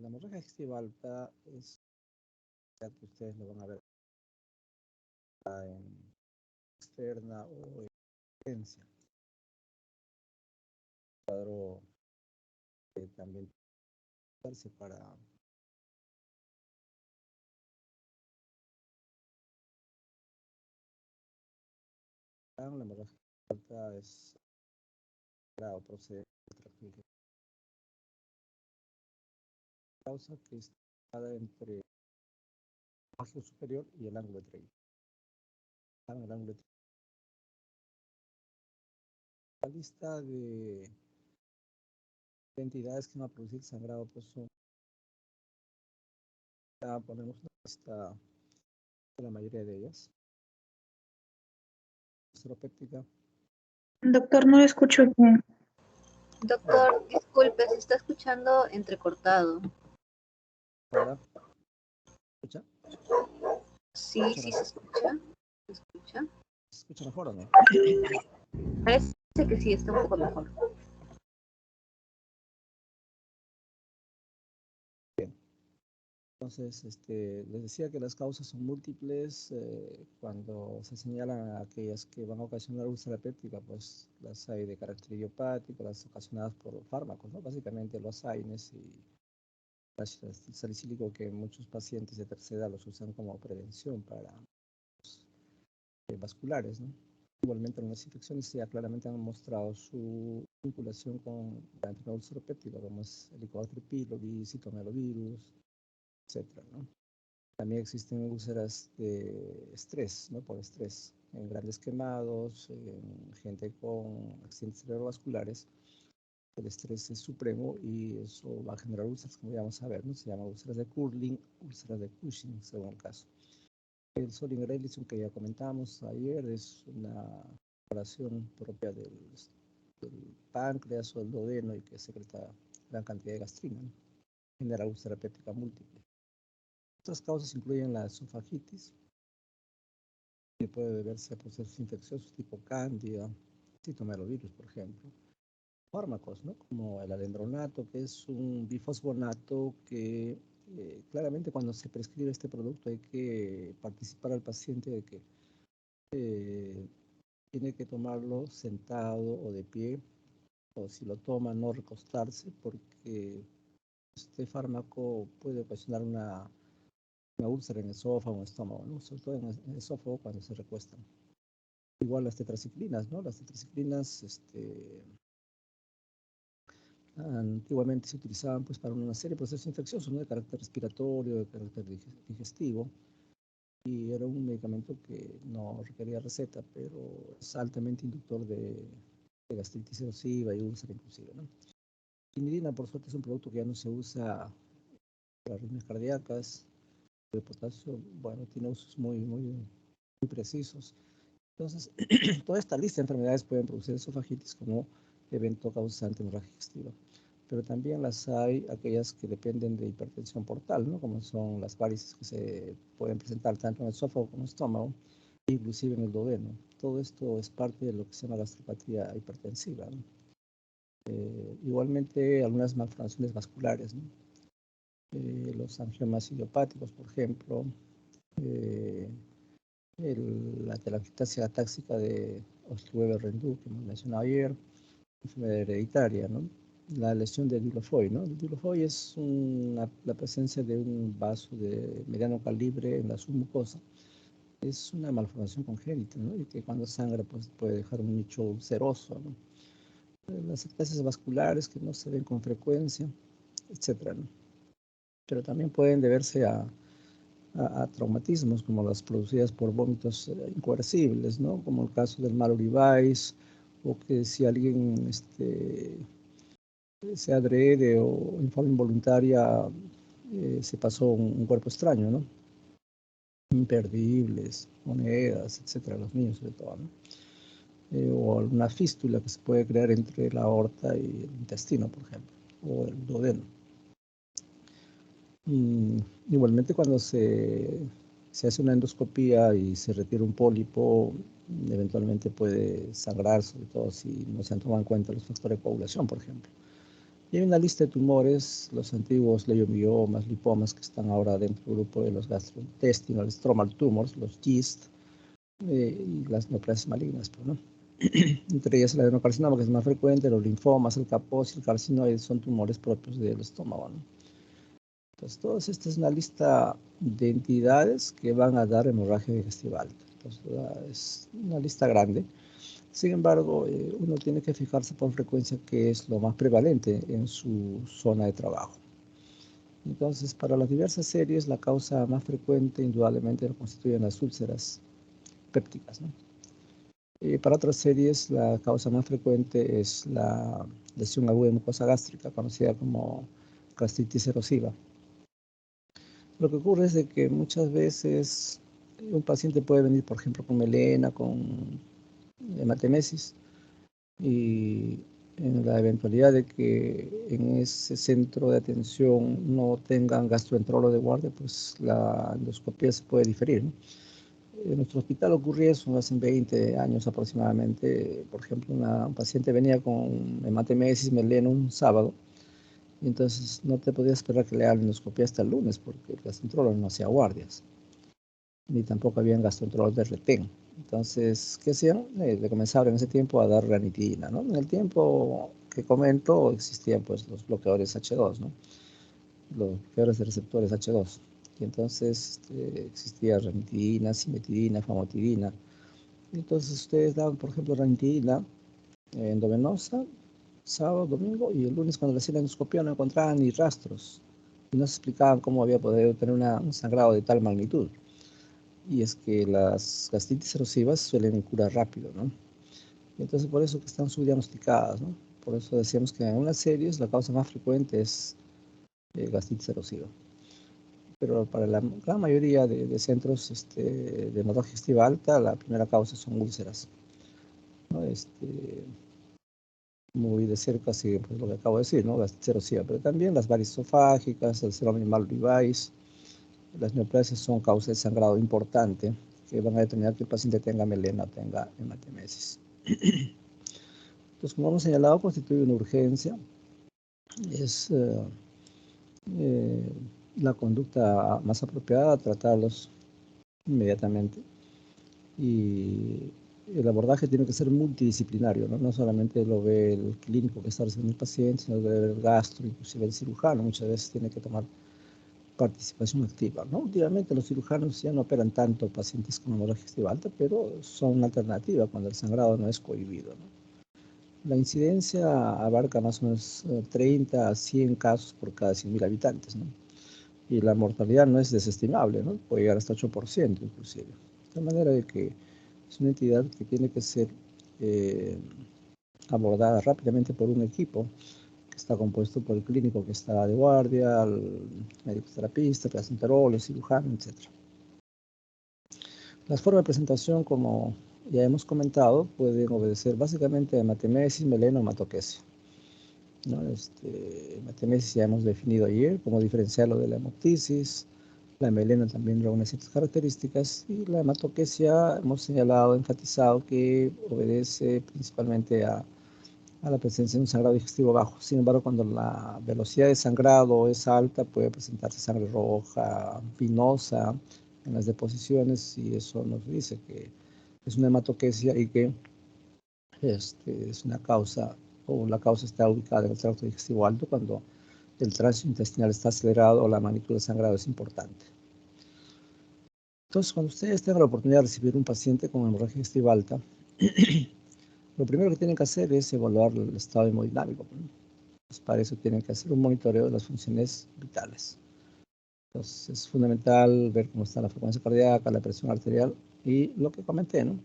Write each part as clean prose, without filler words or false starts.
La hemorragia digestiva alta es, ya que ustedes lo van a ver en externa o en evidencia. Cuadro también darse para la hemorragia alta es grado procedente de causa que está entre el margen superior y el ángulo de treilla. El ángulo de la lista de entidades que van a producir sangrado, pues son, ya ponemos una lista de la mayoría de ellas. Seropéptica. Doctor, no lo escucho bien. Doctor, disculpe, se está escuchando entrecortado. ¿Ahora? ¿Escucha? Sí, sí se escucha. ¿Se escucha? ¿Se escucha mejor o no? Parece que sí, está un poco mejor. Bien. Entonces, les decía que las causas son múltiples. Cuando se señalan aquellas que van a ocasionar úlcera péptica, pues las hay de carácter idiopático, las ocasionadas por fármacos, ¿no? Básicamente los AINES y ácido salicílico, que muchos pacientes de tercera edad los usan como prevención para vasculares, ¿no? Igualmente, algunas infecciones ya claramente han mostrado su vinculación con la enfermedad ulceropéptica, como es Helicobacter pylori, citomegalovirus, etcétera, ¿no? También existen úlceras de estrés, ¿no? Por estrés, en grandes quemados, en gente con accidentes cerebrovasculares. El estrés es supremo y eso va a generar úlceras, como ya vamos a ver, ¿no? Se llaman úlceras de Curling, úlceras de Cushing, según el caso. El Solling-Relisson, que ya comentamos ayer, es una operación propia del páncreas o el duodeno y que secreta gran cantidad de gastrina, ¿no? Genera úlcera péptica múltiple. Otras causas incluyen la esofagitis, que puede deberse a procesos infecciosos tipo cándida, citomegalovirus, por ejemplo. Fármacos, ¿no? Como el alendronato, que es un bifosfonato que claramente cuando se prescribe este producto hay que participar al paciente de que tiene que tomarlo sentado o de pie, o si lo toma no recostarse, porque este fármaco puede ocasionar una úlcera en el esófago o estómago, ¿no? Sobre todo en el esófago cuando se recuestan. Igual las tetraciclinas, ¿no? Las tetraciclinas, antiguamente se utilizaban pues para una serie de procesos infecciosos, ¿no? De carácter respiratorio, de carácter digestivo, y era un medicamento que no requería receta, pero es altamente inductor de gastritis erosiva y úlcera inclusive, ¿no? Quinidina, por suerte, es un producto que ya no se usa para arritmias cardíacas. De potasio, bueno, tiene usos muy precisos. Entonces, toda esta lista de enfermedades pueden producir esofagitis como evento causante de hemorragia digestiva. Pero también las hay aquellas que dependen de hipertensión portal, ¿no? Como son las varices que se pueden presentar tanto en el esófago como en el estómago, inclusive en el duodeno. Todo esto es parte de lo que se llama gastropatía hipertensiva, ¿no? Igualmente, algunas malformaciones vasculares, ¿no? Los angiomas idiopáticos, por ejemplo, la telangiectasia atáxica de Osty-Weber-Rendu, que hemos mencionado ayer, enfermedad hereditaria, ¿no? La lesión de Dieulafoy, ¿no? El Dieulafoy es la presencia de un vaso de mediano calibre en la submucosa. Es una malformación congénita, ¿no? Y que cuando sangra pues, puede dejar un nicho ulceroso, ¿no? Las ectasias vasculares que no se ven con frecuencia, etcétera, ¿no? Pero también pueden deberse a traumatismos como las producidas por vómitos incoercibles, ¿no? Como el caso del Mallory Weiss, o que si alguien se adrede o en forma involuntaria se pasó un cuerpo extraño, ¿no? Imperdibles, monedas, etcétera, los niños sobre todo, ¿no? O alguna fístula que se puede crear entre la aorta y el intestino, por ejemplo, o el duodeno. Igualmente cuando se hace una endoscopía y se retira un pólipo, eventualmente puede sangrar, sobre todo si no se han tomado en cuenta los factores de coagulación, por ejemplo. Y hay una lista de tumores, los antiguos leiomiomas, lipomas, que están ahora dentro del grupo de los gastrointestinal stromal tumors, los GIST, y las neoplasias malignas, pues, ¿no? Entre ellas el adenocarcinoma, que es más frecuente, los linfomas, el kaposi, el carcinoide, son tumores propios del estómago, ¿no? Entonces, todas estas es una lista de entidades que van a dar hemorragia digestiva alta. Entonces, es una lista grande. Sin embargo, uno tiene que fijarse por frecuencia qué es lo más prevalente en su zona de trabajo. Entonces, para las diversas series, la causa más frecuente indudablemente lo constituyen las úlceras pépticas, ¿no? Para otras series, la causa más frecuente es la lesión aguda de mucosa gástrica, conocida como gastritis erosiva. Lo que ocurre es de que muchas veces un paciente puede venir, por ejemplo, con melena, con hematemesis, y en la eventualidad de que en ese centro de atención no tengan gastroenterólogo de guardia, pues la endoscopia se puede diferir, ¿no? En nuestro hospital ocurría eso hace 20 años aproximadamente. Por ejemplo, un paciente venía con hematemesis, melena un sábado, y entonces no te podías esperar que le hagan endoscopia hasta el lunes, porque el gastroenterólogo no hacía guardias, ni tampoco habían gastroenterólogos de retén. Entonces, ¿qué hacían? Le comenzaron en ese tiempo a dar ranitidina, ¿no? En el tiempo que comento existían pues los bloqueadores H2, ¿no? Los bloqueadores de receptores H2. Y entonces existía ranitidina, cimetidina, famotidina. Y entonces ustedes daban, por ejemplo, ranitidina endovenosa, sábado, domingo, y el lunes cuando le hacían la endoscopia no encontraban ni rastros. Y no se explicaban cómo había podido tener un sangrado de tal magnitud. Y es que las gastritis erosivas suelen curar rápido, ¿no? Y entonces por eso que están subdiagnosticadas, ¿no? Por eso decíamos que en unas series la causa más frecuente es gastritis erosiva. Pero para la gran mayoría de centros de hemorragia digestiva alta, la primera causa son úlceras, ¿no? Muy de cerca sigue pues, lo que acabo de decir, ¿no? Gastritis erosiva, pero también las varices esofágicas, el síndrome Mallory-Weiss, las neoplasias son causa de sangrado importante que van a determinar que el paciente tenga melena o tenga hematemesis. Entonces, como hemos señalado, constituye una urgencia. Es la conducta más apropiada, tratarlos inmediatamente. Y el abordaje tiene que ser multidisciplinario, ¿no? No solamente lo ve el clínico que está recibiendo el paciente, sino lo ve el gastro, inclusive el cirujano. Muchas veces tiene que tomar participación activa, ¿no? Últimamente los cirujanos ya no operan tanto pacientes con hemorragia digestiva alta, pero son una alternativa cuando el sangrado no es cohibido, ¿no? La incidencia abarca más o menos 30 a 100 casos por cada 100.000 habitantes, ¿no? Y la mortalidad no es desestimable, ¿no? Puede llegar hasta 8% inclusive. De tal manera de que es una entidad que tiene que ser abordada rápidamente por un equipo que está compuesto por el clínico que está de guardia, el médico terapista, el gastroenterólogo, el cirujano, etc. Las formas de presentación, como ya hemos comentado, pueden obedecer básicamente a hematemesis, melena o hematoquesia, ¿no? Hematemesis ya hemos definido ayer cómo diferenciarlo de la hemoptisis. La melena también reúne ciertas características y la hematoquesia hemos señalado, enfatizado que obedece principalmente a la presencia de un sangrado digestivo bajo. Sin embargo, cuando la velocidad de sangrado es alta, puede presentarse sangre roja, vinosa en las deposiciones, y eso nos dice que es una hematoquesia y que es una causa, o la causa está ubicada en el tracto digestivo alto cuando el tránsito intestinal está acelerado o la magnitud del sangrado es importante. Entonces, cuando ustedes tengan la oportunidad de recibir un paciente con hemorragia digestiva alta, lo primero que tienen que hacer es evaluar el estado hemodinámico. Pues para eso tienen que hacer un monitoreo de las funciones vitales. Entonces, es fundamental ver cómo está la frecuencia cardíaca, la presión arterial y lo que comenté, ¿no?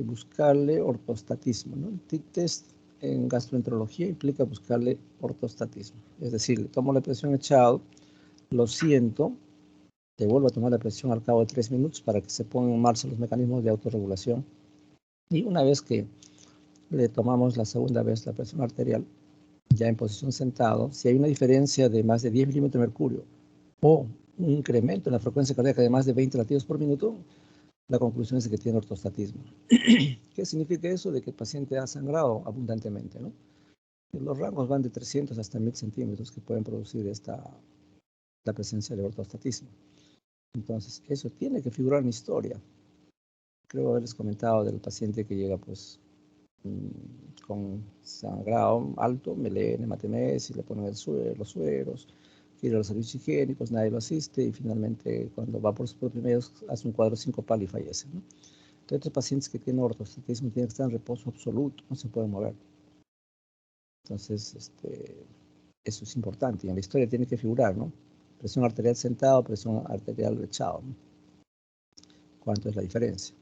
Buscarle ortostatismo, ¿no? El TIC-test en gastroenterología implica buscarle ortostatismo. Es decir, le tomo la presión echado, lo siento, te vuelvo a tomar la presión al cabo de 3 minutos para que se pongan en marcha los mecanismos de autorregulación. Y una vez que le tomamos la segunda vez la presión arterial, ya en posición sentado, si hay una diferencia de más de 10 milímetros de mercurio o un incremento en la frecuencia cardíaca de más de 20 latidos por minuto, la conclusión es que tiene ortostatismo. ¿Qué significa eso? De que el paciente ha sangrado abundantemente, ¿no? Los rangos van de 300 hasta 1000 centímetros que pueden producir la presencia de ortostatismo. Entonces, eso tiene que figurar en historia. Creo haberles comentado del paciente que llega pues con sangrado alto, melena, hematemesis, le ponen los sueros, quiere los servicios higiénicos, nadie lo asiste y finalmente cuando va por sus propios medios hace un cuadro sincopal y fallece, ¿no? Entonces, otros pacientes que tienen ortostatismo tienen que estar en reposo absoluto, no se pueden mover. Entonces, eso es importante y en la historia tiene que figurar, ¿no? Presión arterial sentado, presión arterial echado, ¿no? ¿Cuánto es la diferencia?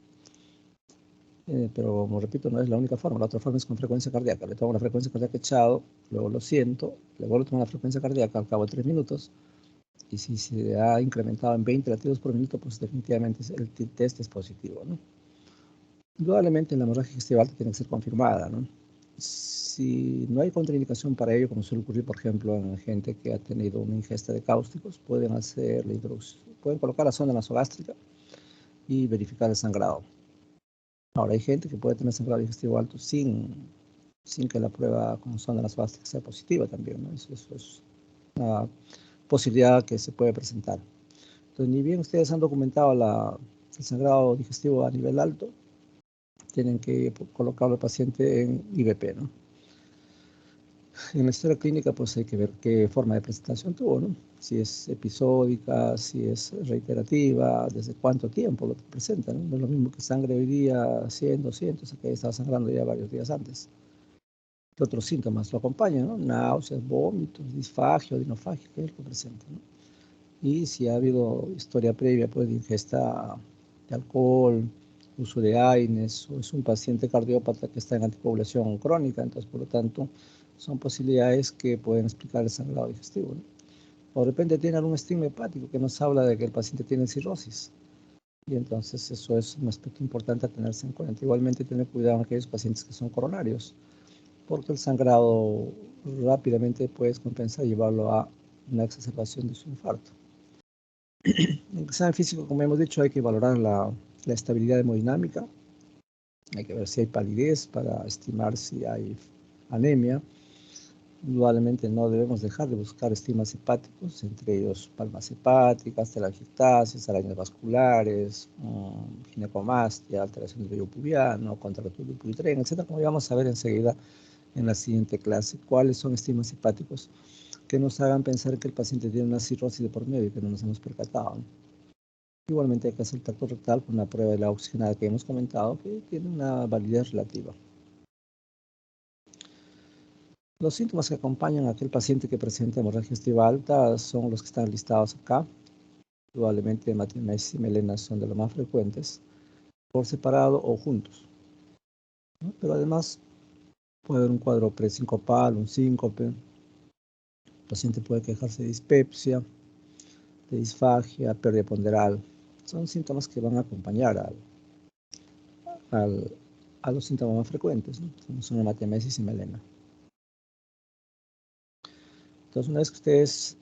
Pero como repito, no es la única forma. La otra forma es con frecuencia cardíaca. Le tomo la frecuencia cardíaca echado, luego lo siento, le vuelvo a tomar la frecuencia cardíaca al cabo de 3 minutos y si se ha incrementado en 20 latidos por minuto, pues definitivamente el test es positivo, ¿no? Indudablemente la hemorragia digestiva alta tiene que ser confirmada, ¿no? Si no hay contraindicación para ello, como suele ocurrir, por ejemplo, en gente que ha tenido una ingesta de cáusticos, pueden hacer la introducción, pueden colocar la sonda nasogástrica y verificar el sangrado. Ahora, hay gente que puede tener sangrado digestivo alto sin que la prueba con sonda nasogástrica sea positiva también, ¿no? Eso es una posibilidad que se puede presentar. Entonces, ni bien ustedes han documentado el sangrado digestivo a nivel alto, tienen que colocar al paciente en IBP, ¿no? En la historia clínica, pues hay que ver qué forma de presentación tuvo, ¿no? Si es episódica, si es reiterativa, desde cuánto tiempo lo presenta, ¿no? No es lo mismo que sangre hoy día 100, 200, que estaba sangrando ya varios días antes. ¿Qué otros síntomas lo acompañan, no? Náuseas, vómitos, disfagia, odinofagia, ¿qué es lo que presenta, no? Y si ha habido historia previa, pues, de ingesta de alcohol, uso de AINES, o es un paciente cardiópata que está en anticoagulación crónica, entonces, por lo tanto, son posibilidades que pueden explicar el sangrado digestivo, ¿no? O de repente tiene algún estigma hepático que nos habla de que el paciente tiene cirrosis. Y entonces eso es un aspecto importante a tenerse en cuenta. Igualmente tener cuidado en aquellos pacientes que son coronarios, porque el sangrado rápidamente puedes compensar y llevarlo a una exacerbación de su infarto. En el examen físico, como hemos dicho, hay que valorar la estabilidad hemodinámica, hay que ver si hay palidez para estimar si hay anemia. Indudablemente no debemos dejar de buscar estigmas hepáticos, entre ellos palmas hepáticas, telangiectasias, arañas vasculares, ginecomastia, alteración del vello pubiano, contractura del pubitreno, etc. Como vamos a ver enseguida en la siguiente clase, cuáles son estigmas hepáticos que nos hagan pensar que el paciente tiene una cirrosis de por medio y que no nos hemos percatado, ¿no? Igualmente hay que hacer el tacto rectal con una prueba de la oxigenada que hemos comentado, que tiene una validez relativa. Los síntomas que acompañan a aquel paciente que presenta hemorragia digestiva alta son los que están listados acá. Probablemente hematemesis y melena son de los más frecuentes, por separado o juntos, ¿no? Pero además puede haber un cuadro presincopal, un síncope. El paciente puede quejarse de dispepsia, de disfagia, pérdida ponderal. Son síntomas que van a acompañar a los síntomas más frecuentes, ¿no? Son hematemesis y melena. Entonces, una vez que ustedes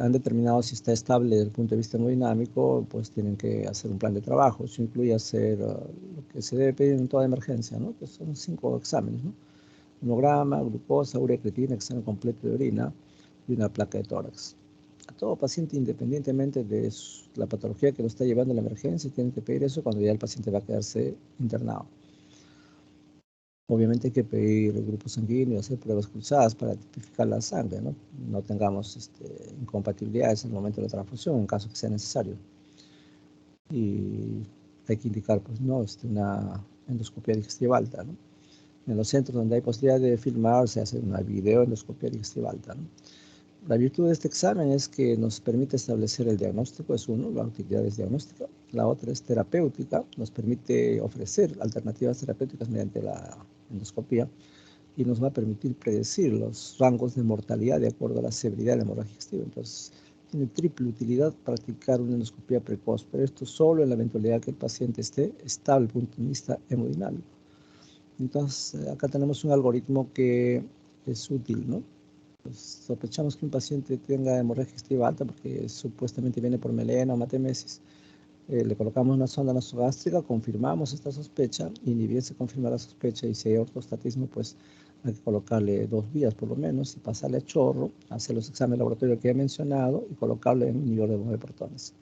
han determinado si está estable desde el punto de vista hemodinámico, pues tienen que hacer un plan de trabajo. Eso incluye hacer lo que se debe pedir en toda emergencia, ¿no? Que son 5 exámenes, ¿no? Hemograma, glucosa, urea, creatina, examen completo de orina y una placa de tórax. A todo paciente, independientemente de la patología que lo está llevando a la emergencia, tienen que pedir eso cuando ya el paciente va a quedarse internado. Obviamente hay que pedir el grupo sanguíneo, hacer pruebas cruzadas para tipificar la sangre, ¿no? No tengamos incompatibilidades en el momento de la transfusión, en caso que sea necesario. Y hay que indicar, pues, ¿no? Una endoscopia digestiva alta, ¿no? En los centros donde hay posibilidad de filmar, se hace una videoendoscopia digestiva alta, ¿no? La virtud de este examen es que nos permite establecer el diagnóstico, es uno, la utilidad es diagnóstica. La otra es terapéutica, nos permite ofrecer alternativas terapéuticas mediante la endoscopía y nos va a permitir predecir los rangos de mortalidad de acuerdo a la severidad de la hemorragia digestiva. Entonces, tiene triple utilidad practicar una endoscopía precoz, pero esto solo en la eventualidad que el paciente esté estable desde el punto de vista hemodinámico. Entonces, acá tenemos un algoritmo que es útil, ¿no? Pues sospechamos que un paciente tenga hemorragia digestiva alta porque supuestamente viene por melena o hematemesis. Le colocamos una sonda nasogástrica, confirmamos esta sospecha y ni bien se confirma la sospecha y si hay ortostatismo, pues hay que colocarle 2 días por lo menos y pasarle a chorro, hacer los exámenes de laboratorio que he mencionado y colocarle en un inhibidor de bomba de protones.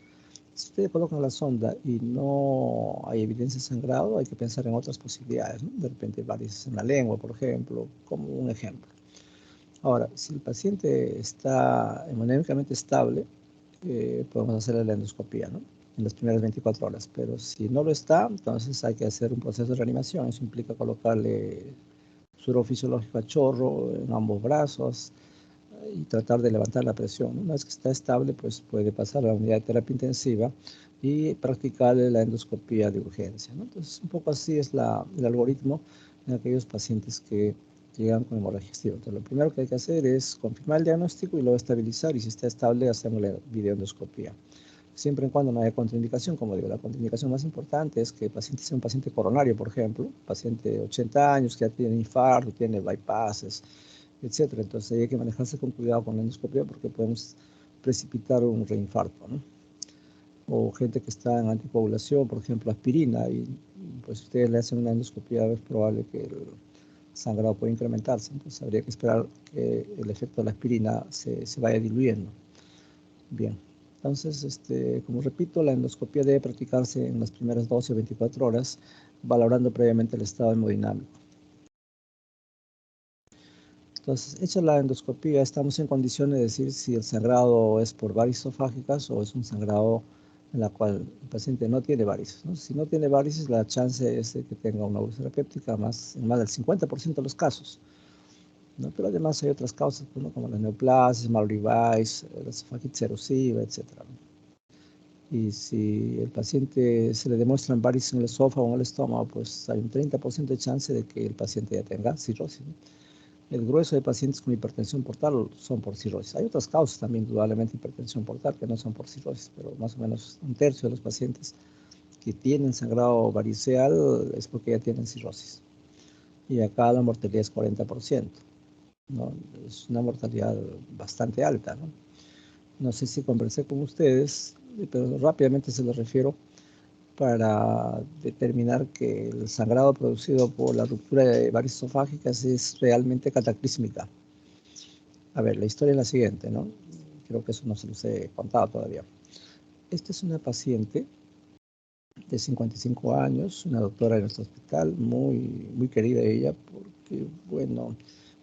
Si ustedes colocan la sonda y no hay evidencia de sangrado, hay que pensar en otras posibilidades, ¿no? De repente varices en la lengua, por ejemplo, como un ejemplo. Ahora, si el paciente está hemodinámicamente estable, podemos hacerle la endoscopía, ¿no? En las primeras 24 horas, pero si no lo está, entonces hay que hacer un proceso de reanimación. Eso implica colocarle suero fisiológico a chorro en ambos brazos y tratar de levantar la presión. Una vez que está estable, pues puede pasar a la unidad de terapia intensiva y practicarle la endoscopía de urgencia, ¿no? Entonces, un poco así es el algoritmo en aquellos pacientes que llegan con hemorragia digestiva. Entonces, lo primero que hay que hacer es confirmar el diagnóstico y luego estabilizar, y si está estable, hacemos la videoendoscopía. Siempre y cuando no haya contraindicación, como digo, la contraindicación más importante es que el paciente sea un paciente coronario, por ejemplo, paciente de 80 años que ya tiene infarto, tiene bypasses, etcétera. Entonces hay que manejarse con cuidado con la endoscopia porque podemos precipitar un reinfarto, ¿no? O gente que está en anticoagulación, por ejemplo, aspirina, y pues ustedes le hacen una endoscopia, es probable que el sangrado pueda incrementarse. Entonces habría que esperar que el efecto de la aspirina se vaya diluyendo. Bien. Entonces, como repito, la endoscopia debe practicarse en las primeras 12 o 24 horas, valorando previamente el estado hemodinámico. Entonces, hecha la endoscopia, estamos en condiciones de decir si el sangrado es por varices esofágicas o es un sangrado en la cual el paciente no tiene varices, ¿no? Si no tiene varices, la chance es de que tenga una úlcera péptica en más del 50% de los casos, ¿no? Pero además hay otras causas, ¿no? Como las neoplasias, Mallory Weiss, la esofagitis erosiva, etc. Y si el paciente se le demuestran varices en el esófago o en el estómago, pues hay un 30% de chance de que el paciente ya tenga cirrosis, ¿no? El grueso de pacientes con hipertensión portal son por cirrosis. Hay otras causas también, indudablemente, hipertensión portal, que no son por cirrosis, pero más o menos un tercio de los pacientes que tienen sangrado variceal es porque ya tienen cirrosis. Y acá la mortalidad es 40%, ¿no? Es una mortalidad bastante alta, ¿no? No sé si conversé con ustedes, pero rápidamente se los refiero para determinar que el sangrado producido por la ruptura de varices esofágicas es realmente cataclísmica. A ver, la historia es la siguiente, ¿no? Creo que eso no se los he contado todavía. Esta es una paciente de 55 años, una doctora de nuestro hospital, muy querida ella, porque, bueno,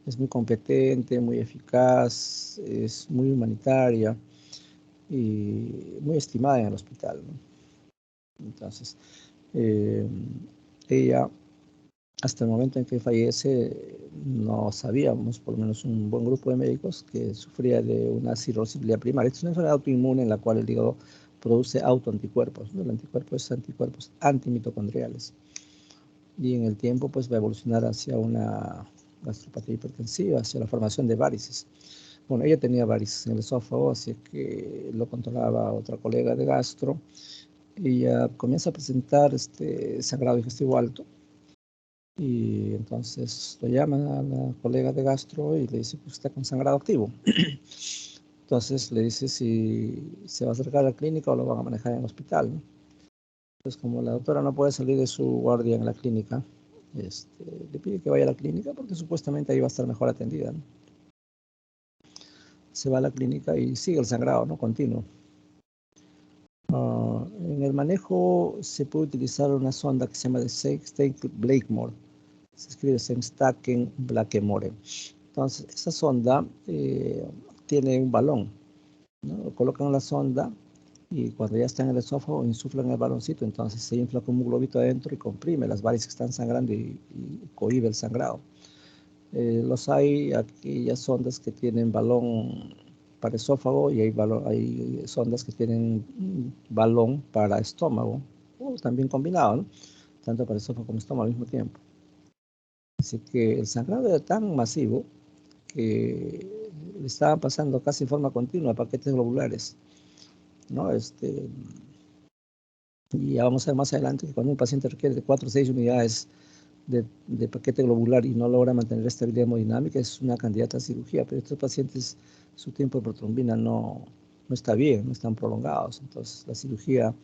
es muy competente, muy eficaz, es muy humanitaria y muy estimada en el hospital, ¿no? Entonces, ella, hasta el momento en que fallece, no sabíamos, por lo menos un buen grupo de médicos, que sufría de una cirrosis biliar primaria. Es una enfermedad autoinmune en la cual el hígado produce autoanticuerpos, ¿no? El anticuerpo es anticuerpos antimitocondriales. Y en el tiempo, pues, va a evolucionar hacia una gastropatía hipertensiva, hacia la formación de varices. Bueno, ella tenía varices en el esófago, así que lo controlaba otra colega de gastro. Ella comienza a presentar sangrado digestivo alto. Y entonces lo llaman a la colega de gastro y le dice que está con sangrado activo. Entonces le dice si se va a acercar a la clínica o lo van a manejar en el hospital, ¿no? Entonces, como la doctora no puede salir de su guardia en la clínica, le pide que vaya a la clínica porque supuestamente ahí va a estar mejor atendida, ¿no? Se va a la clínica y sigue el sangrado, ¿no? Continuo. En el manejo se puede utilizar una sonda que se llama de Sengstaken-Blakemore. Se escribe Sengstaken-Blakemore. Entonces, esa sonda tiene un balón, ¿no? Colocan la sonda y cuando ya está en el esófago, insuflan el baloncito, entonces se infla como un globito adentro y comprime las varices que están sangrando y cohíbe el sangrado. Los hay aquellas sondas que tienen balón para esófago y hay sondas que tienen balón para estómago, o también combinado, ¿no? Tanto para esófago como estómago al mismo tiempo. Así que el sangrado era tan masivo que le estaban pasando casi en forma continua paquetes globulares, ¿no? Y ya vamos a ver más adelante que cuando un paciente requiere de 4 o 6 unidades de paquete globular y no logra mantener estabilidad hemodinámica, es una candidata a cirugía, pero estos pacientes, su tiempo de protrombina no está bien, no están prolongados, entonces la cirugía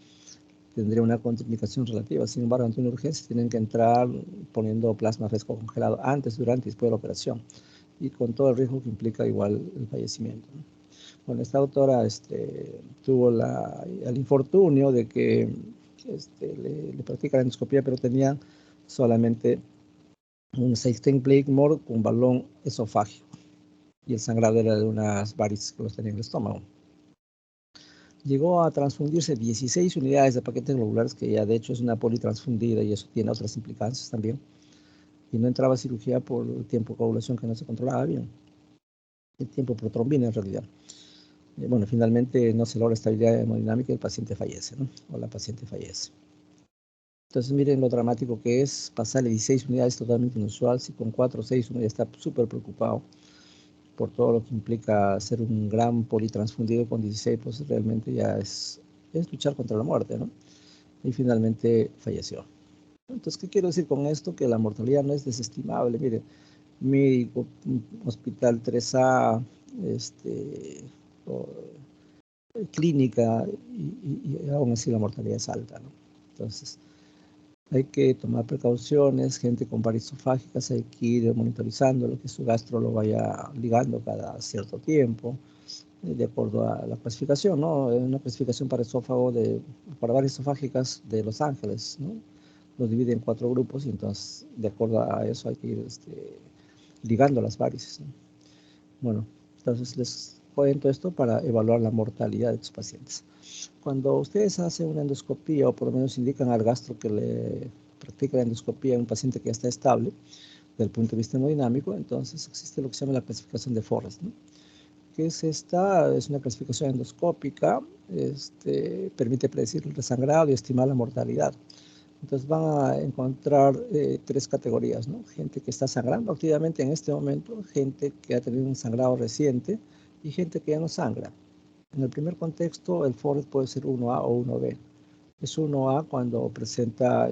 tendría una contraindicación relativa. Sin embargo, ante una urgencia tienen que entrar poniendo plasma fresco congelado antes, durante y después de la operación, y con todo el riesgo que implica igual el fallecimiento, ¿no? Bueno, esta autora tuvo el infortunio de que le practica la endoscopía, pero tenía solamente un 16 Blakemore con balón esofágico, y el sangrado era de unas varices que los tenía en el estómago. Llegó a transfundirse 16 unidades de paquetes globulares, que ya de hecho es una politransfundida y eso tiene otras implicancias también. Y no entraba a cirugía por el tiempo de coagulación que no se controlaba bien. El tiempo por trombina en realidad. Bueno, finalmente no se logra estabilidad hemodinámica y el paciente fallece, ¿no? O la paciente fallece. Entonces miren lo dramático que es pasarle 16 unidades, totalmente inusual. Si con 4 o 6 uno ya está súper preocupado por todo lo que implica ser un gran politransfundido, con 16, pues realmente ya es luchar contra la muerte, ¿no? Y finalmente falleció. Entonces, ¿qué quiero decir con esto? Que la mortalidad no es desestimable. Mire, mi hospital 3A, clínica, y aún así la mortalidad es alta, ¿no? Entonces, hay que tomar precauciones, gente con varices esofágicas, hay que ir monitorizando lo que su gastro lo vaya ligando cada cierto tiempo, de acuerdo a la clasificación, ¿no? Una clasificación para esófago, para varices esofágicas de Los Ángeles, ¿no? Los divide en 4 grupos y entonces, de acuerdo a eso, hay que ir ligando las varices, ¿no? Bueno, entonces les cuento esto para evaluar la mortalidad de tus pacientes. Cuando ustedes hacen una endoscopía, o por lo menos indican al gastro que le practica la endoscopía en un paciente que ya está estable, desde el punto de vista hemodinámico, entonces existe lo que se llama la clasificación de Forrest, ¿no? ¿Qué es esta? Es una clasificación endoscópica, permite predecir el resangrado y estimar la mortalidad. Entonces van a encontrar 3 categorías, ¿no? Gente que está sangrando activamente en este momento, gente que ha tenido un sangrado reciente y gente que ya no sangra. En el primer contexto, el Forrest puede ser 1A o 1B. Es 1A cuando presenta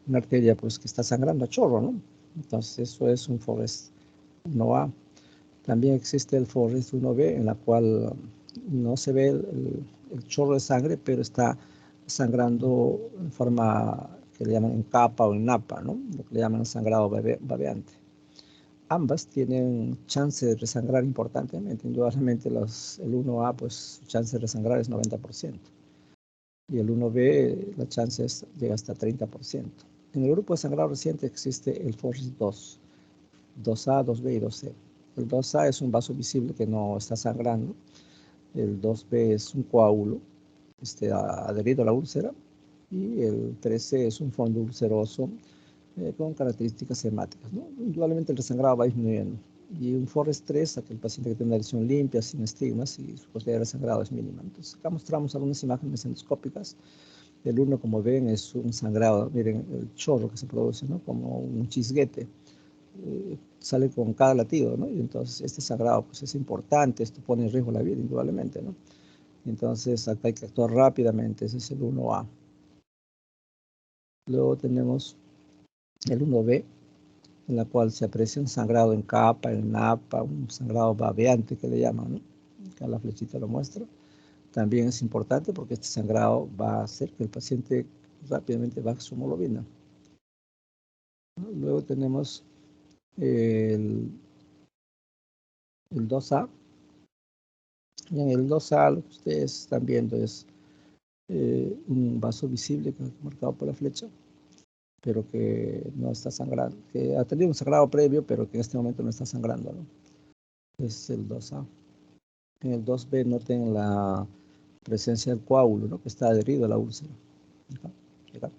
una arteria pues, que está sangrando a chorro, ¿no? Entonces eso es un Forrest 1A. También existe el Forrest 1B, en la cual no se ve el chorro de sangre, pero está sangrando en forma que le llaman en capa o en napa, ¿no? Lo que le llaman sangrado babeante. Ambas tienen chance de resangrar importantemente. Indudablemente el 1A, pues su chance de resangrar es 90%. Y el 1B, la chance llega hasta 30%. En el grupo de sangrado reciente existe el Forrest 2, 2A, 2B y 2C. El 2A es un vaso visible que no está sangrando. El 2B es un coágulo adherido a la úlcera. Y el 3C es un fondo ulceroso con características hemáticas, ¿no? Indudablemente el resangrado va disminuyendo. Y un Forrest 3, aquel paciente que tiene una lesión limpia, sin estigmas, y su posibilidad de resangrado es mínima. Entonces, acá mostramos algunas imágenes endoscópicas. El 1, como ven, es un sangrado, miren el chorro que se produce, ¿no? Como un chisguete. Sale con cada latido, ¿no? Y entonces este sangrado pues es importante, esto pone en riesgo la vida, indudablemente, ¿no? Entonces acá hay que actuar rápidamente, ese es el 1A. Luego tenemos el 1B, en la cual se aprecia un sangrado en capa, en napa, un sangrado babeante que le llaman, ¿no? Acá la flechita lo muestra. También es importante porque este sangrado va a hacer que el paciente rápidamente baje su hemoglobina. Luego tenemos el 2A. Y en el 2A lo que ustedes están viendo es un vaso visible que es marcado por la flecha, pero que no está sangrando, que ha tenido un sangrado previo, pero que en este momento no está sangrando, ¿no? Es el 2A. En el 2B noten la presencia del coágulo, ¿no? Que está adherido a la úlcera. Acá.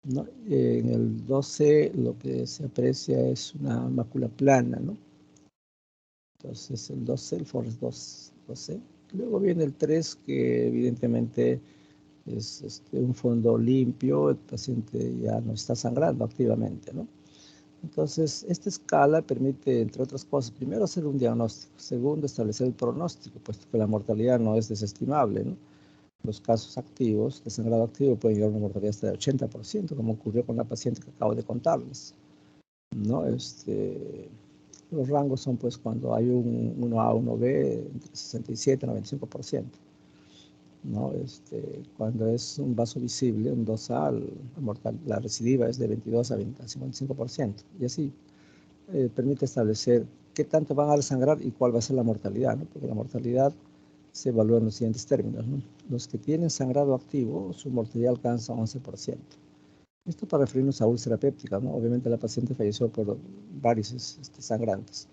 ¿No? En el 2C lo que se aprecia es una mácula plana, ¿no? Entonces el 2C, el Forrest 2C. Luego viene el 3, que evidentemente es un fondo limpio, el paciente ya no está sangrando activamente, ¿no? Entonces, esta escala permite, entre otras cosas, primero hacer un diagnóstico, segundo establecer el pronóstico, puesto que la mortalidad no es desestimable, ¿no? Los casos activos de sangrado activo pueden llegar a una mortalidad hasta del 80%, como ocurrió con la paciente que acabo de contarles, ¿no? Los rangos son pues cuando hay un 1A, 1B, entre 67 y 95%. ¿no? Cuando es un vaso visible, un 2A, la recidiva es de 22 a 55%. Y así permite establecer qué tanto van a desangrar y cuál va a ser la mortalidad, ¿no? Porque la mortalidad se evalúa en los siguientes términos, ¿no? Los que tienen sangrado activo, su mortalidad alcanza 11%. Esto para referirnos a úlcera péptica, ¿no? Obviamente la paciente falleció por varices sangrantes.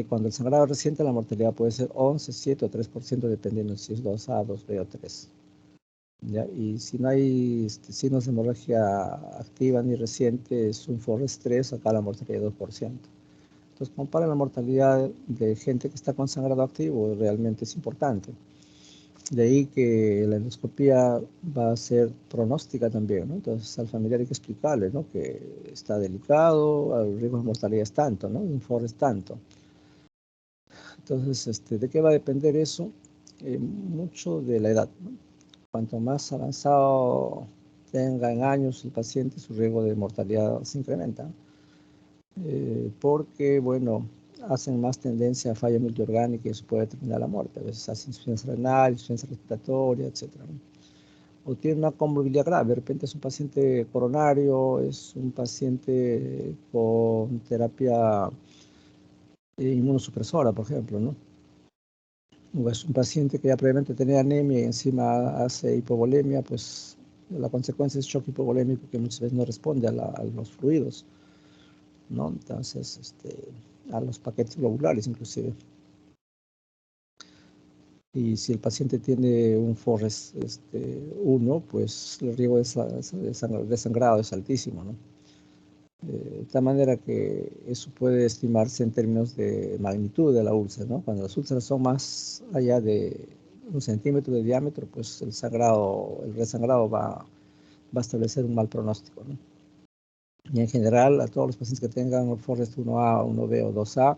Cuando el sangrado es reciente, la mortalidad puede ser 11, 7 o 3%, dependiendo si es 2A, 2B o 3. ¿Ya? Y si no hay signos de hemorragia activa ni reciente, es un FORES 3, acá la mortalidad es 2%. Entonces, compara la mortalidad de gente que está con sangrado activo, realmente es importante. De ahí que la endoscopía va a ser pronóstica también, ¿no? Entonces, al familiar hay que explicarle, ¿no? Que está delicado, el riesgo de mortalidad es tanto, ¿no? Un FORES tanto. Entonces, ¿de qué va a depender eso? Mucho de la edad, ¿no? Cuanto más avanzado tenga en años el paciente, su riesgo de mortalidad se incrementa. Porque, bueno, hacen más tendencia a falla multiorgánica y eso puede terminar la muerte. A veces hacen insuficiencia renal, insuficiencia respiratoria, etc. O tiene una comorbilidad grave, de repente es un paciente coronario, es un paciente con terapia inmunosupresora, por ejemplo, ¿no? O es un paciente que ya previamente tenía anemia y encima hace hipovolemia, pues la consecuencia es shock hipovolémico que muchas veces no responde a los fluidos, ¿no? Entonces, a los paquetes globulares inclusive. Y si el paciente tiene un FORES 1, pues el riesgo de sangrado es altísimo, ¿no? De tal manera que eso puede estimarse en términos de magnitud de la úlcera, ¿no? Cuando las úlceras son más allá de 1 centímetro de diámetro, pues el resangrado va a establecer un mal pronóstico, ¿no? Y en general, a todos los pacientes que tengan FORES 1A, 1B o 2A,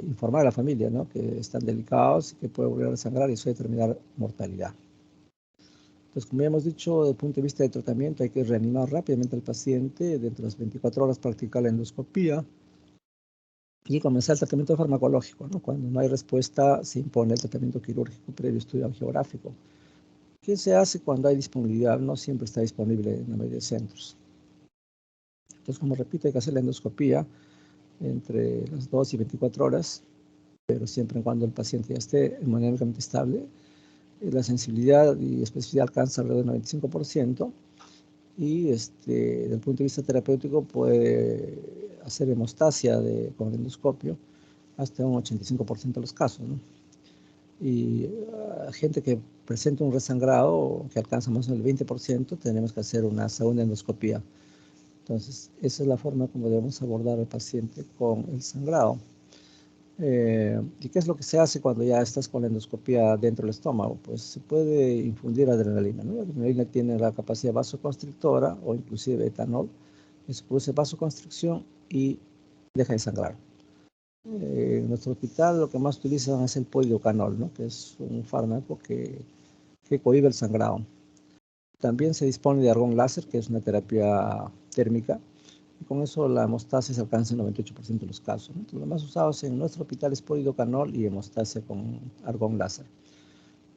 informar a la familia, ¿no? Que están delicados y que puede volver a desangrar y eso determinar mortalidad. Entonces, como ya hemos dicho, desde el punto de vista de tratamiento, hay que reanimar rápidamente al paciente, dentro de las 24 horas practicar la endoscopía y comenzar el tratamiento farmacológico, ¿no? Cuando no hay respuesta, se impone el tratamiento quirúrgico previo estudio angiográfico. ¿Qué se hace cuando hay disponibilidad? No siempre está disponible en la mayoría de centros. Entonces, como repito, hay que hacer la endoscopía entre las 2 y 24 horas, pero siempre y cuando el paciente ya esté hemodinámicamente estable. La sensibilidad y especificidad alcanza alrededor del 95%. Y desde el punto de vista terapéutico puede hacer hemostasia con el endoscopio hasta un 85% de los casos, ¿no? Y gente que presenta un resangrado que alcanza más o menos el 20%, tenemos que hacer una segunda endoscopía. Entonces, esa es la forma como debemos abordar al paciente con el sangrado. ¿Y qué es lo que se hace cuando ya estás con la endoscopía dentro del estómago? Pues se puede infundir adrenalina, ¿no? La adrenalina tiene la capacidad vasoconstrictora o inclusive etanol. Eso produce vasoconstricción y deja de sangrar. En nuestro hospital lo que más utilizan es el polidocanol, ¿no? Que es un fármaco que cohíbe el sangrado. También se dispone de argón láser, que es una terapia térmica. Y con eso la hemostasia se alcanza en 98% de los casos, ¿no? Entonces, lo más usados en nuestro hospital es polidocanol y hemostasia con argón láser.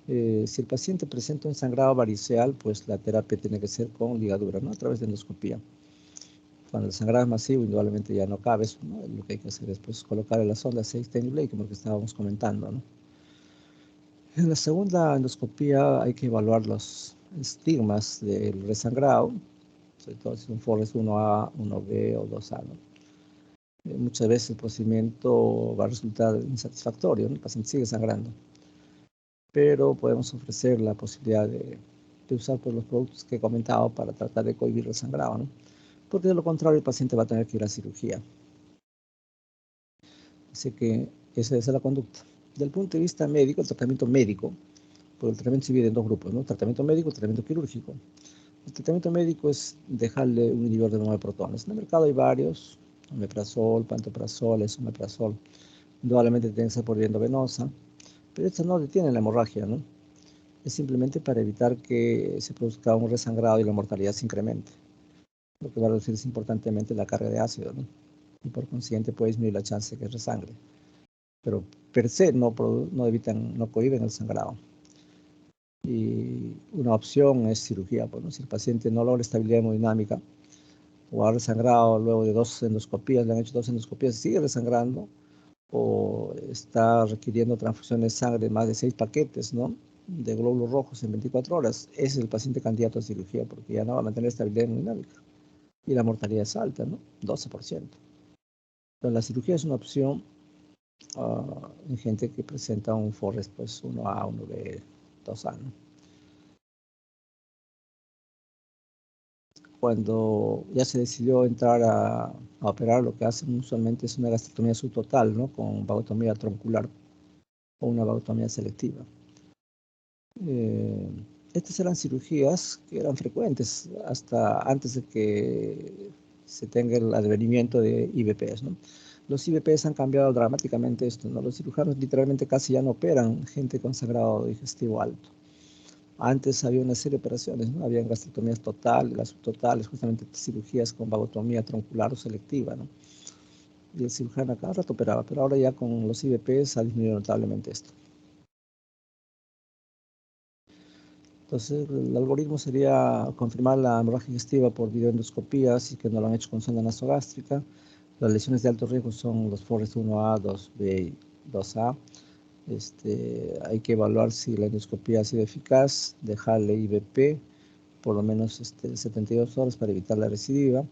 Si el paciente presenta un sangrado variceal, pues la terapia tiene que ser con ligadura, ¿no? A través de endoscopía. Cuando el sangrado es masivo, indudablemente ya no cabe eso, ¿no? Lo que hay que hacer es pues, colocar la sonda 6 Blake, como que estábamos comentando, ¿no? En la segunda endoscopía hay que evaluar los estigmas del resangrado, sobre todo si es un FORES 1A, 1B o 2A, ¿no? Muchas veces el procedimiento va a resultar insatisfactorio, ¿no? El paciente sigue sangrando, pero podemos ofrecer la posibilidad de usar pues, los productos que he comentado para tratar de cohibir el sangrado, ¿no? Porque de lo contrario el paciente va a tener que ir a cirugía. Así que esa es la conducta. Del punto de vista médico, el tratamiento médico, porque el tratamiento se divide en dos grupos, ¿no? Tratamiento médico y tratamiento quirúrgico. El tratamiento médico es dejarle un inhibidor de bomba de protones. En el mercado hay varios, omeprazol, pantoprazol, esomeprazol. Indudablemente tiene que ser por vía endovenosa, pero esto no detiene la hemorragia, ¿no? Es simplemente para evitar que se produzca un resangrado y la mortalidad se incremente. Lo que va a reducir importantemente la carga de ácido, ¿no? Y por consiguiente puede disminuir la chance de que resangre. Pero per se no cohiben el sangrado. Y una opción es cirugía. Bueno, si el paciente no logra estabilidad hemodinámica o ha resangrado luego de 2 endoscopías, le han hecho 2 endoscopías y sigue resangrando, o está requiriendo transfusiones de sangre, más de 6 paquetes, ¿no?, de glóbulos rojos en 24 horas, ese es el paciente candidato a cirugía, porque ya no va a mantener estabilidad hemodinámica. Y la mortalidad es alta, ¿no? 12%. Entonces, la cirugía es una opción en gente que presenta un Forrest, pues 1A, 1B, 2A, ¿no? Cuando ya se decidió entrar a operar, lo que hacen usualmente es una gastrectomía subtotal, ¿no?, con vagotomía troncular o una vagotomía selectiva. Estas eran cirugías que eran frecuentes hasta antes de que se tenga el advenimiento de IVPs, ¿no? Los IVPs han cambiado dramáticamente esto, ¿no? Los cirujanos literalmente casi ya no operan gente con sangrado digestivo alto. Antes había una serie de operaciones, ¿no? Habían gastrectomías totales, subtotales, justamente cirugías con vagotomía troncular o selectiva, ¿no? Y el cirujano a cada rato operaba, pero ahora ya con los IVPs ha disminuido notablemente esto. Entonces, el algoritmo sería confirmar la hemorragia digestiva por videoendoscopía, si que no lo han hecho con sonda nasogástrica. Las lesiones de alto riesgo son los Forrest 1A, 2B y 2A. Hay que evaluar si la endoscopía ha sido eficaz, dejarle IVP por lo menos 72 horas para evitar la recidiva.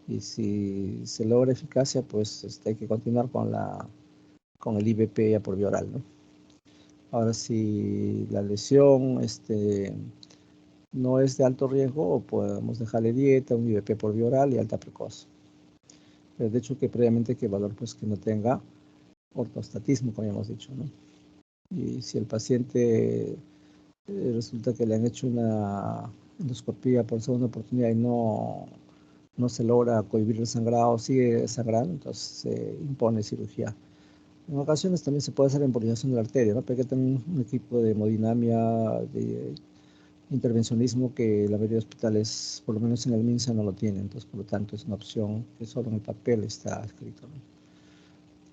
Y si se logra eficacia, pues hay que continuar con el IVP ya por vía oral, ¿no? Ahora, si la lesión no es de alto riesgo, podemos dejarle dieta, un IVP por vía oral y alta precoz. Pero de hecho que previamente hay que evaluar pues que no tenga ortostatismo, como ya hemos dicho, ¿no? Y si el paciente resulta que le han hecho una endoscopía por segunda oportunidad y no se logra cohibir el sangrado, sigue sangrando, entonces se impone cirugía. En ocasiones también se puede hacer embolización de la arteria, ¿no? Pero hay que tener un equipo de hemodinamia, de intervencionismo que la mayoría de hospitales, por lo menos en el MINSA, no lo tienen. Entonces, por lo tanto, es una opción que solo en el papel está escrito, ¿no?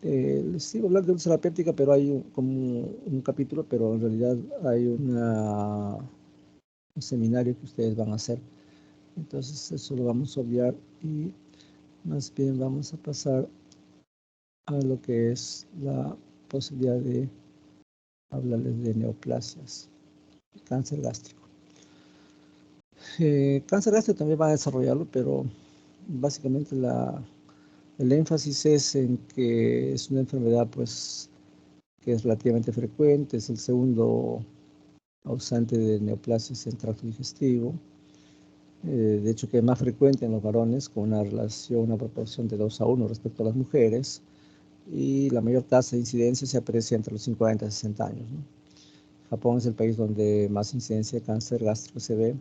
Les iba a hablar de úlcera péptica, pero hay como un capítulo, pero en realidad hay un seminario que ustedes van a hacer. Entonces, eso lo vamos a obviar y más bien vamos a pasar a lo que es la posibilidad de hablarles de neoplasias, cáncer gástrico. Cáncer gástrico también va a desarrollarlo, pero básicamente el énfasis es en que es una enfermedad pues que es relativamente frecuente, es el segundo causante de neoplasias en tracto digestivo. De hecho que es más frecuente en los varones, con una proporción de 2:1 respecto a las mujeres, y la mayor tasa de incidencia se aprecia entre los 50 y 60 años, ¿no? Japón es el país donde más incidencia de cáncer gástrico se ve,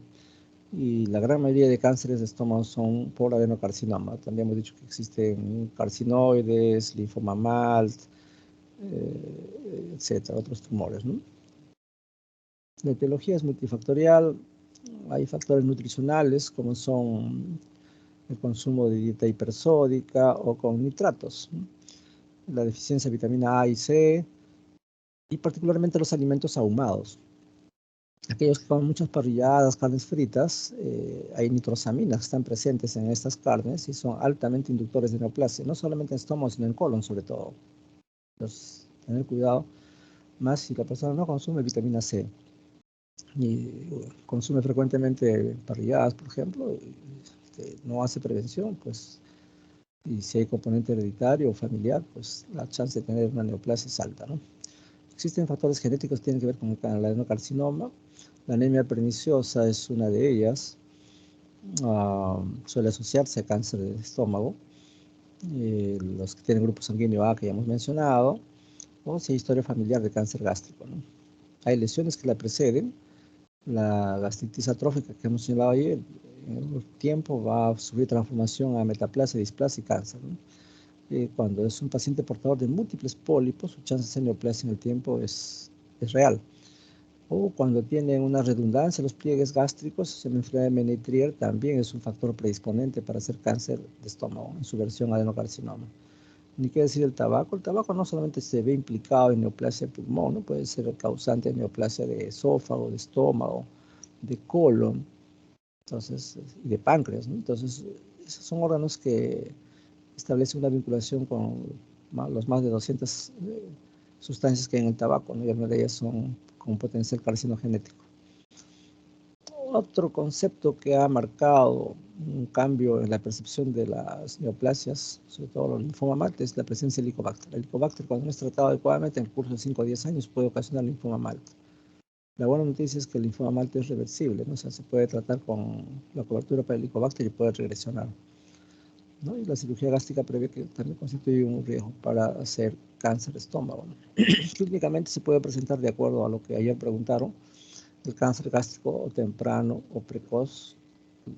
y la gran mayoría de cánceres de estómago son por adenocarcinoma. También hemos dicho que existen carcinoides, linfoma MALT, etcétera, otros tumores, ¿no? La etiología es multifactorial. Hay factores nutricionales como son el consumo de dieta hipersódica o con nitratos, ¿no? La deficiencia de vitamina A y C, y particularmente los alimentos ahumados. Aquellos que comen muchas parrilladas, carnes fritas, hay nitrosaminas que están presentes en estas carnes y son altamente inductores de neoplasia, no solamente en estómago, sino en colon sobre todo. Entonces, tener cuidado, más si la persona no consume vitamina C y consume frecuentemente parrilladas, por ejemplo, no hace prevención, pues, y si hay componente hereditario o familiar, pues la chance de tener una neoplasia es alta, ¿no? Existen factores genéticos que tienen que ver con el adenocarcinoma. La anemia perniciosa es una de ellas. Suele asociarse a cáncer de estómago. Los que tienen grupo sanguíneo A, que ya hemos mencionado, o si hay historia familiar de cáncer gástrico, ¿no? Hay lesiones que la preceden. La gastritis atrófica que hemos señalado ayer, en el tiempo va a sufrir transformación a metaplasia, displasia y cáncer, ¿no? Cuando es un paciente portador de múltiples pólipos, su chance de hacer neoplasia en el tiempo es real. O cuando tiene una redundancia en los pliegues gástricos, la enfermedad de Menetrier también es un factor predisponente para hacer cáncer de estómago, en su versión adenocarcinoma. Ni qué decir el tabaco. El tabaco no solamente se ve implicado en neoplasia de pulmón, ¿no? Puede ser el causante de neoplasia de esófago, de estómago, de colon, entonces, y de páncreas, ¿no? Entonces, esos son órganos que establecen una vinculación con los más de 200 sustancias que hay en el tabaco, ¿no? Y algunas de ellas son con potencial carcinogenético. Otro concepto que ha marcado un cambio en la percepción de las neoplasias, sobre todo los linfoma malte, es la presencia del Helicobacter. El Helicobacter, cuando no es tratado adecuadamente, en el curso de 5 o 10 años puede ocasionar linfoma malte. La buena noticia es que el linfoma malte es reversible, ¿no? O sea, se puede tratar con la cobertura para el Helicobacter y puede regresionar, ¿no? Y la cirugía gástrica previa que también constituye un riesgo para hacer cáncer de estómago, ¿no? Clínicamente se puede presentar, de acuerdo a lo que ayer preguntaron, el cáncer gástrico o temprano o precoz,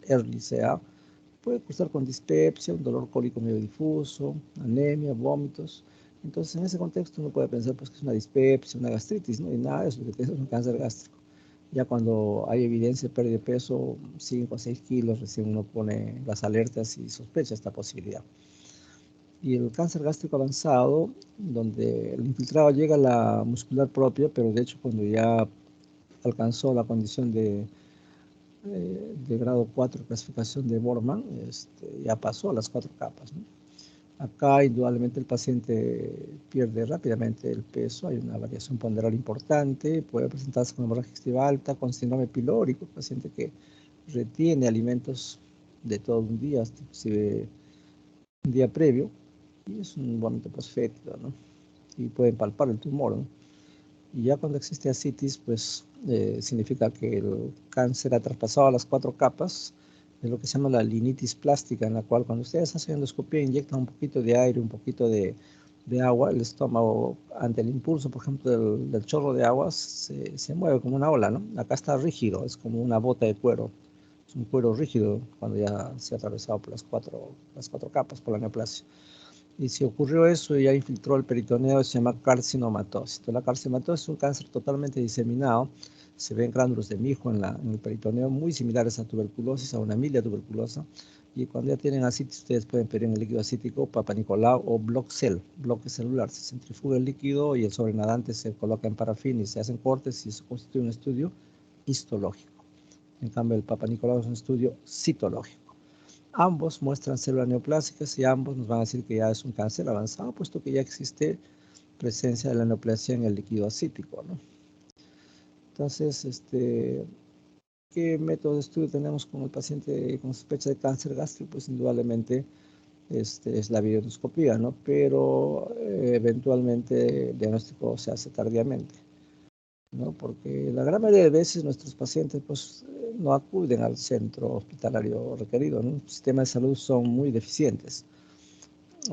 early CA, puede cursar con dispepsia, un dolor cólico medio difuso, anemia, vómitos. Entonces, en ese contexto uno puede pensar pues, que es una dispepsia, una gastritis, ¿no? Y nada de eso, lo que es un cáncer gástrico. Ya cuando hay evidencia de pérdida de peso, 5 o 6 kilos, recién uno pone las alertas y sospecha esta posibilidad. Y el cáncer gástrico avanzado, donde el infiltrado llega a la muscular propia, pero de hecho cuando ya alcanzó la condición de grado 4, clasificación de Borman, ya pasó a las 4 capas, ¿no? Acá indudablemente el paciente pierde rápidamente el peso, hay una variación ponderal importante, puede presentarse con hemorragia digestiva alta, con síndrome pilórico, paciente que retiene alimentos de todo un día, hasta inclusive un día previo, y es un vómito posfétido, ¿no? Y pueden palpar el tumor, ¿no? Y ya cuando existe ascitis, pues significa que el cáncer ha traspasado a las 4 capas, de lo que se llama la linitis plástica, en la cual cuando ustedes hacen endoscopía inyectan un poquito de aire, un poquito de agua, el estómago ante el impulso, por ejemplo, del chorro de agua, se mueve como una ola, ¿no? Acá está rígido, es como una bota de cuero, es un cuero rígido cuando ya se ha atravesado por las cuatro capas, por la neoplasia. Y si ocurrió eso y ya infiltró el peritoneo, se llama carcinomatosis. Entonces, la carcinomatosis es un cáncer totalmente diseminado. Se ven gránulos de mijo en el peritoneo muy similares a tuberculosis, a una amilia tuberculosa. Y cuando ya tienen ascitis, ustedes pueden pedir en el líquido acítico Papa Nicolau o Bloxel, bloque celular. Se centrifuga el líquido y el sobrenadante se coloca en parafina y se hacen cortes y se constituye un estudio histológico. En cambio, el Papa Nicolau es un estudio citológico. Ambos muestran células neoplásicas y ambos nos van a decir que ya es un cáncer avanzado, puesto que ya existe presencia de la neoplasia en el líquido ascítico, ¿no? Entonces, ¿qué método de estudio tenemos con el paciente con sospecha de cáncer gástrico? Pues indudablemente es la videoendoscopía, ¿no? Pero eventualmente el diagnóstico se hace tardíamente, ¿no? Porque la gran mayoría de veces nuestros pacientes pues no acuden al centro hospitalario requerido, ¿no? Los sistemas de salud son muy deficientes.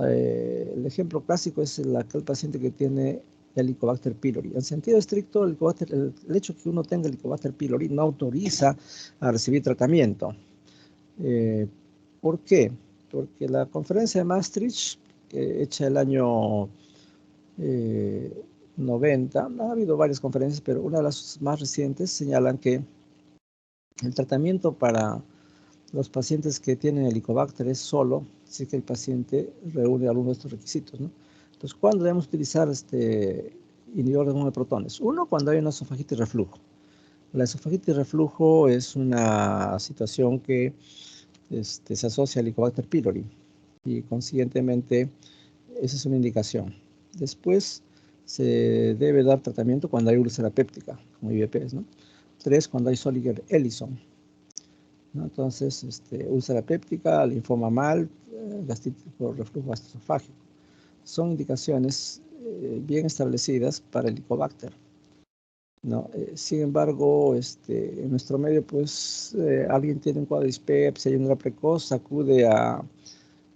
El ejemplo clásico es aquel paciente que tiene Helicobacter pylori. En sentido estricto, el hecho de que uno tenga Helicobacter pylori no autoriza a recibir tratamiento. ¿Por qué? Porque la conferencia de Maastricht, hecha el año 90, ha habido varias conferencias, pero una de las más recientes señalan que el tratamiento para los pacientes que tienen Helicobacter es solo si que el paciente reúne algunos de estos requisitos, ¿no? Entonces, ¿cuándo debemos utilizar inhibidor de bomba de protones? Uno, cuando hay una esofagitis reflujo. La esofagitis reflujo es una situación que se asocia al Helicobacter pylori y consiguientemente esa es una indicación. Después se debe dar tratamiento cuando hay úlcera péptica, como IBPs, ¿no? 3, cuando hay Soliger-Ellison, ¿no? Entonces, úlcera péptica, linfoma mal, gastritis por reflujo gastroesofágico. Son indicaciones bien establecidas para el Helicobacter, ¿no? Sin embargo, en nuestro medio, pues, alguien tiene un cuadro de dispepsia y una precoz, acude a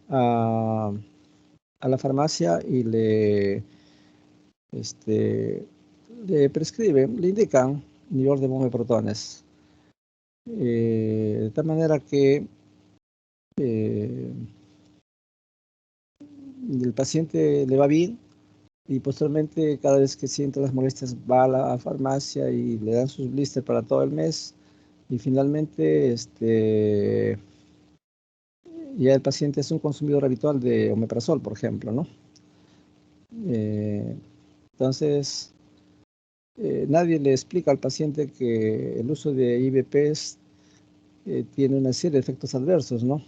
la farmacia y le prescriben, le indican inhibidor de bomba de protones. De tal manera que el paciente le va bien y posteriormente cada vez que siente las molestias va a la farmacia y le dan sus blisters para todo el mes y finalmente ya el paciente es un consumidor habitual de omeprazol, por ejemplo, ¿no? Entonces, nadie le explica al paciente que el uso de IVPs tiene una serie de efectos adversos, ¿no?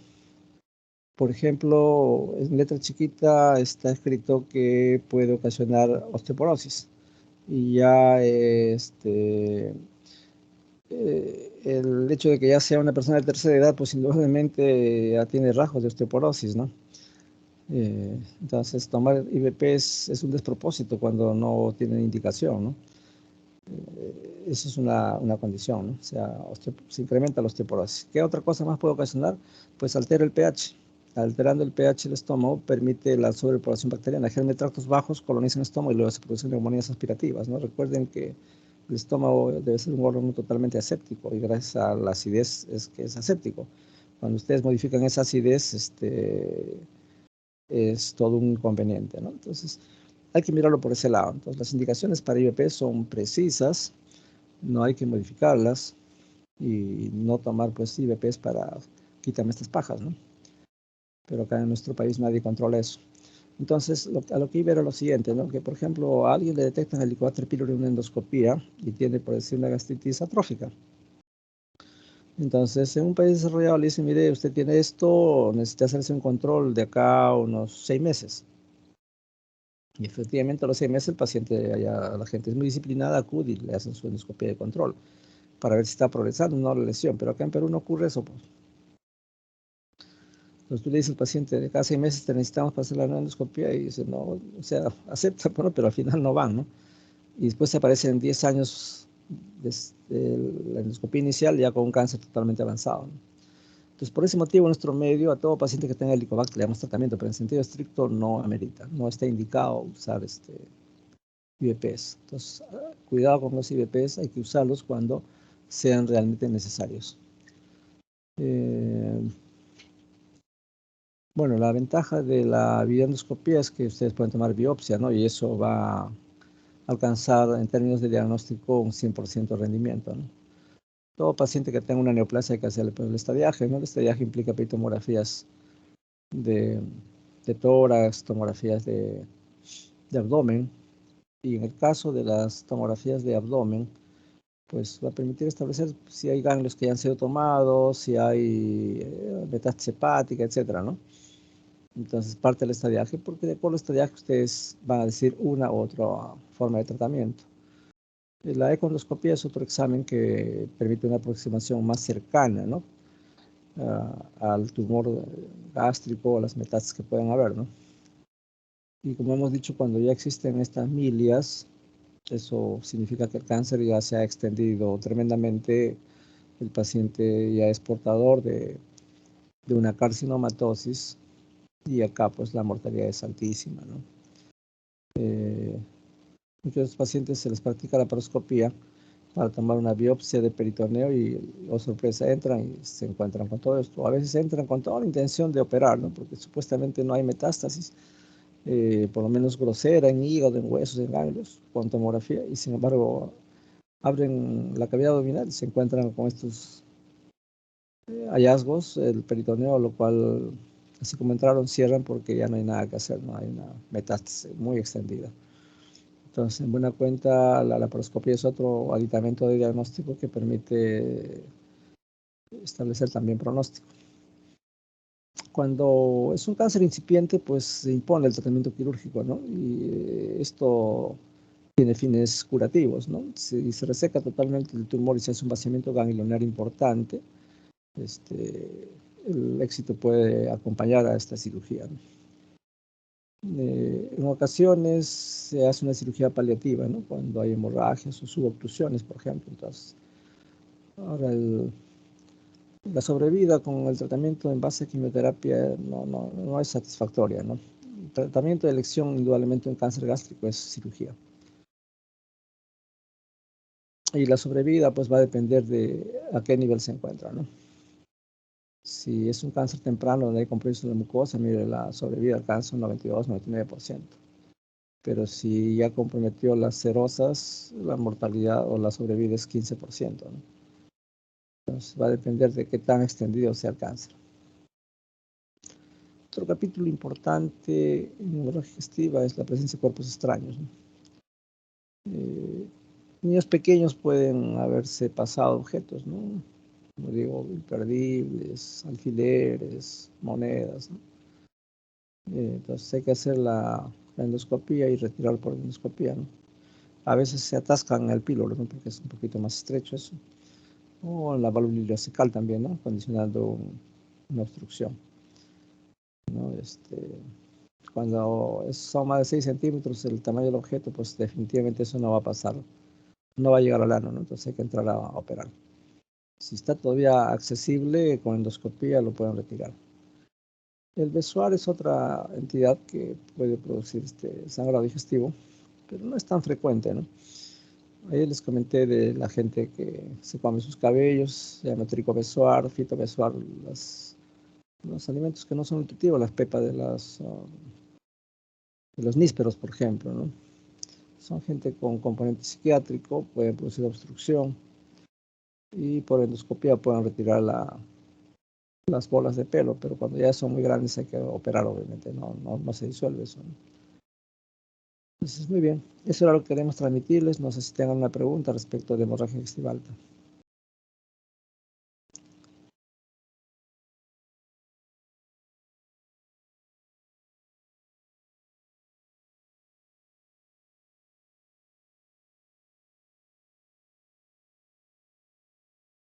Por ejemplo, en letra chiquita está escrito que puede ocasionar osteoporosis. Y ya el hecho de que ya sea una persona de tercera edad, pues indudablemente ya tiene rasgos de osteoporosis, ¿no? Entonces, tomar IVP es un despropósito cuando no tiene indicación, ¿no? Eso es una condición, ¿no? O sea, se incrementa la osteoporosis. ¿Qué otra cosa más puede ocasionar? Pues altera el pH. Alterando el pH del estómago permite la sobrepoblación bacteriana. Generalmente tractos bajos colonizan el estómago y luego se producen neumonías aspirativas, ¿no? Recuerden que el estómago debe ser un órgano totalmente aséptico y gracias a la acidez es que es aséptico. Cuando ustedes modifican esa acidez, es todo un inconveniente, ¿no? Entonces, hay que mirarlo por ese lado. Entonces, las indicaciones para IVP son precisas, no hay que modificarlas y no tomar pues IVPs para quitarme estas pajas, ¿no? Pero acá en nuestro país nadie controla eso. Entonces, a lo que iba era lo siguiente, ¿no? Que, por ejemplo, a alguien le detectan el Helicobacter pylori en una endoscopía y tiene, por decir, una gastritis atrófica. Entonces, en un país desarrollado le dicen, mire, usted tiene esto, necesita hacerse un control de acá a unos 6 meses. Y efectivamente a los 6 meses el paciente, la gente es muy disciplinada, acude y le hacen su endoscopia de control para ver si está progresando o no la lesión. Pero acá en Perú no ocurre eso, pues. Entonces tú le dices al paciente, de cada 6 meses te necesitamos para hacer la endoscopia y dice, no, o sea, acepta, pero al final no van, ¿no? Y después se aparecen 10 años desde la endoscopia inicial ya con un cáncer totalmente avanzado, ¿no? Entonces, por ese motivo, en nuestro medio, a todo paciente que tenga Helicobacter le damos tratamiento, pero en sentido estricto no amerita, no está indicado usar IVPs. Entonces, cuidado con los IVPs, hay que usarlos cuando sean realmente necesarios. Bueno, la ventaja de la videoendoscopia es que ustedes pueden tomar biopsia, ¿no? Y eso va a alcanzar en términos de diagnóstico un 100% de rendimiento, ¿no? Todo paciente que tenga una neoplasia hay que hacerle pues, el estadiaje, ¿no? El estadiaje implica tomografías de tórax, tomografías de abdomen, y en el caso de las tomografías de abdomen, pues va a permitir establecer si hay ganglios que ya han sido tomados, si hay metástasis hepática, etcétera, ¿no? Entonces parte del estadiaje, porque de acuerdo al estadiaje ustedes van a decir una u otra forma de tratamiento. La econdoscopia es otro examen que permite una aproximación más cercana, ¿no? Al tumor gástrico o las metástasis que puedan haber, ¿no? Y como hemos dicho, cuando ya existen estas milias, eso significa que el cáncer ya se ha extendido tremendamente, el paciente ya es portador de una carcinomatosis y acá pues la mortalidad es altísima, ¿no? Muchos pacientes se les practica la laparoscopía para tomar una biopsia de peritoneo y, oh sorpresa, entran y se encuentran con todo esto. A veces entran con toda la intención de operar, ¿no? Porque supuestamente no hay metástasis, por lo menos grosera, en hígado, en huesos, en ganglios, con tomografía, y sin embargo abren la cavidad abdominal y se encuentran con estos hallazgos, el peritoneo, lo cual, así como entraron, cierran porque ya no hay nada que hacer, no hay una metástasis muy extendida. Entonces, en buena cuenta, la laparoscopia es otro aditamento de diagnóstico que permite establecer también pronóstico. Cuando es un cáncer incipiente, pues se impone el tratamiento quirúrgico, ¿no? Y esto tiene fines curativos, ¿no? Si se reseca totalmente el tumor y se hace un vaciamiento ganglionar importante, el éxito puede acompañar a esta cirugía, ¿no? En ocasiones se hace una cirugía paliativa, ¿no? Cuando hay hemorragias o suboclusiones, por ejemplo. Entonces, ahora la sobrevida con el tratamiento en base a quimioterapia no es satisfactoria, ¿no? El tratamiento de elección, indudablemente, en cáncer gástrico es cirugía. Y la sobrevida, pues, va a depender de a qué nivel se encuentra, ¿no? Si es un cáncer temprano donde hay compromiso de mucosa, mire, la sobrevida alcanza un 92-99%. Pero si ya comprometió las serosas, la mortalidad o la sobrevida es 15%, ¿no? Entonces va a depender de qué tan extendido sea el cáncer. Otro capítulo importante en neurología digestiva es la presencia de cuerpos extraños, ¿no? Niños pequeños pueden haberse pasado objetos, ¿no? Como digo, imperdibles, alfileres, monedas, ¿no? Entonces hay que hacer la endoscopía y retirar por endoscopía, ¿no? A veces se atascan en el píloro, ¿no? Porque es un poquito más estrecho eso. O en la válvula ileocecal también, ¿no? Condicionando una obstrucción, ¿no? Cuando son más de 6 centímetros el tamaño del objeto, pues definitivamente eso no va a pasar, no va a llegar al ano, ¿no? Entonces hay que entrar a operar. Si está todavía accesible, con endoscopía lo pueden retirar. El besuar es otra entidad que puede producir sangrado digestivo, pero no es tan frecuente, ¿no? Ahí les comenté de la gente que se come sus cabellos, se llama tricobesuar, fitobesuar, los alimentos que no son nutritivos, las pepas de los nísperos, por ejemplo, ¿no? Son gente con componente psiquiátrico, pueden producir obstrucción y por endoscopía pueden retirar las bolas de pelo, pero cuando ya son muy grandes hay que operar, obviamente, no se disuelve eso, ¿no? Entonces, muy bien, eso era lo que queremos transmitirles. No sé si tengan una pregunta respecto de hemorragia digestiva alta.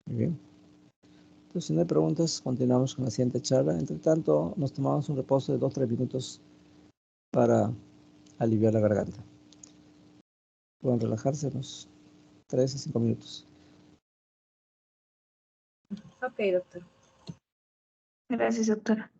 Muy bien. Entonces, si no hay preguntas, continuamos con la siguiente charla. Entre tanto, nos tomamos un reposo de 2-3 minutos para aliviar la garganta. Pueden relajarse unos 3 a 5 minutos. Ok, doctor. Gracias, doctora.